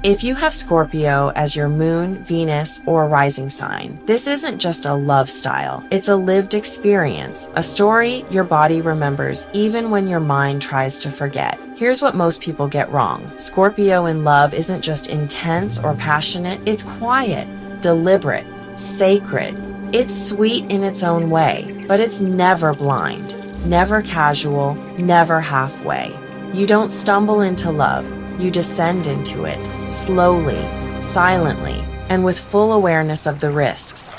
If you have Scorpio as your moon, Venus, or rising sign, this isn't just a love style. It's a lived experience, a story your body remembers even when your mind tries to forget. Here's what most people get wrong. Scorpio in love isn't just intense or passionate, it's quiet, deliberate, sacred. It's sweet in its own way, but it's never blind, never casual, never halfway. You don't stumble into love, you descend into it, slowly, silently, and with full awareness of the risks.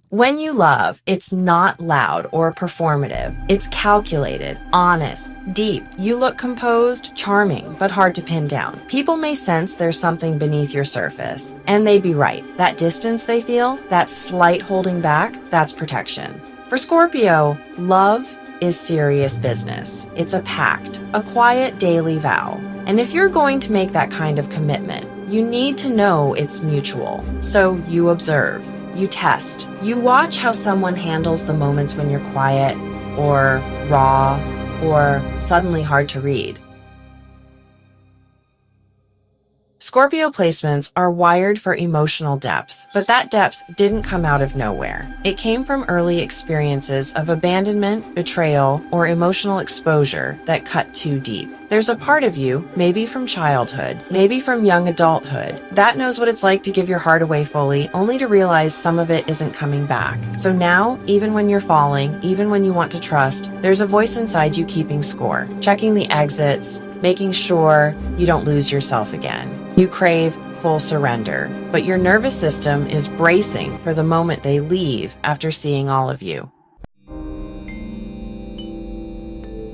When you love, it's not loud or performative. It's calculated, honest, deep. You look composed, charming, but hard to pin down. People may sense there's something beneath your surface, and they'd be right. That distance they feel, that slight holding back, that's protection. For Scorpio, love is serious business. It's a pact, a quiet daily vow. And if you're going to make that kind of commitment, you need to know it's mutual. So you observe, you test, you watch how someone handles the moments when you're quiet or raw or suddenly hard to read. Scorpio placements are wired for emotional depth, but that depth didn't come out of nowhere. It came from early experiences of abandonment, betrayal, or emotional exposure that cut too deep. There's a part of you, maybe from childhood, maybe from young adulthood, that knows what it's like to give your heart away fully, only to realize some of it isn't coming back. So now, even when you're falling, even when you want to trust, there's a voice inside you keeping score, checking the exits, making sure you don't lose yourself again. You crave full surrender, but your nervous system is bracing for the moment they leave after seeing all of you.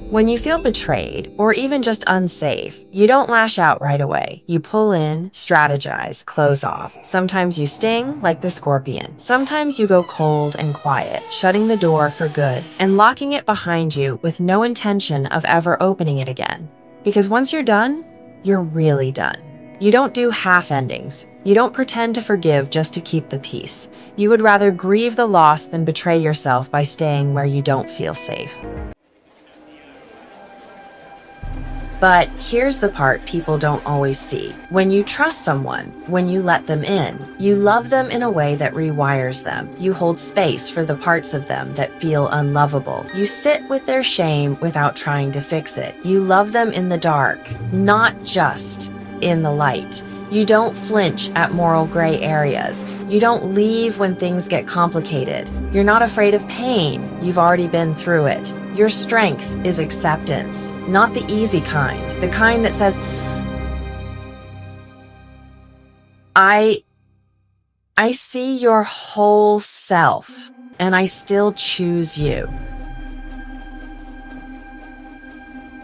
When you feel betrayed, or even just unsafe, you don't lash out right away. You pull in, strategize, close off. Sometimes you sting, like the scorpion. Sometimes you go cold and quiet, shutting the door for good, and locking it behind you with no intention of ever opening it again. Because once you're done, you're really done. You don't do half endings. You don't pretend to forgive just to keep the peace. You would rather grieve the loss than betray yourself by staying where you don't feel safe. But here's the part people don't always see. When you trust someone, when you let them in, you love them in a way that rewires them. You hold space for the parts of them that feel unlovable. You sit with their shame without trying to fix it. You love them in the dark, not just in the light. You don't flinch at moral gray areas. You don't leave when things get complicated. You're not afraid of pain. You've already been through it. Your strength is acceptance, not the easy kind, the kind that says, I see your whole self, and I still choose you.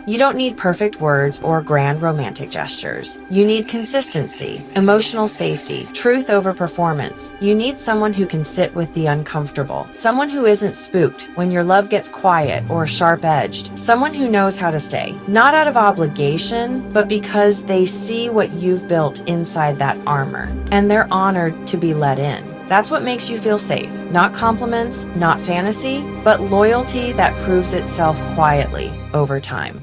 You don't need perfect words or grand romantic gestures. You need consistency, emotional safety, truth over performance. You need someone who can sit with the uncomfortable, someone who isn't spooked when your love gets quiet or sharp-edged, someone who knows how to stay, not out of obligation, but because they see what you've built inside that armor, and they're honored to be let in. That's what makes you feel safe. Not compliments, not fantasy, but loyalty that proves itself quietly over time.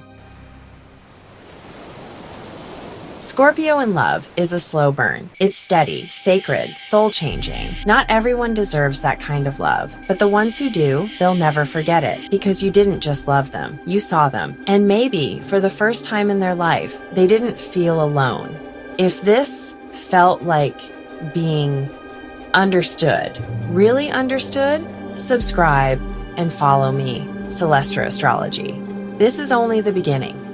Scorpio in love is a slow burn. It's steady, sacred, soul-changing. Not everyone deserves that kind of love, but the ones who do, they'll never forget it, because you didn't just love them, you saw them. And maybe, for the first time in their life, they didn't feel alone. If this felt like being understood, really understood, subscribe and follow me, Celestra Astrology. This is only the beginning.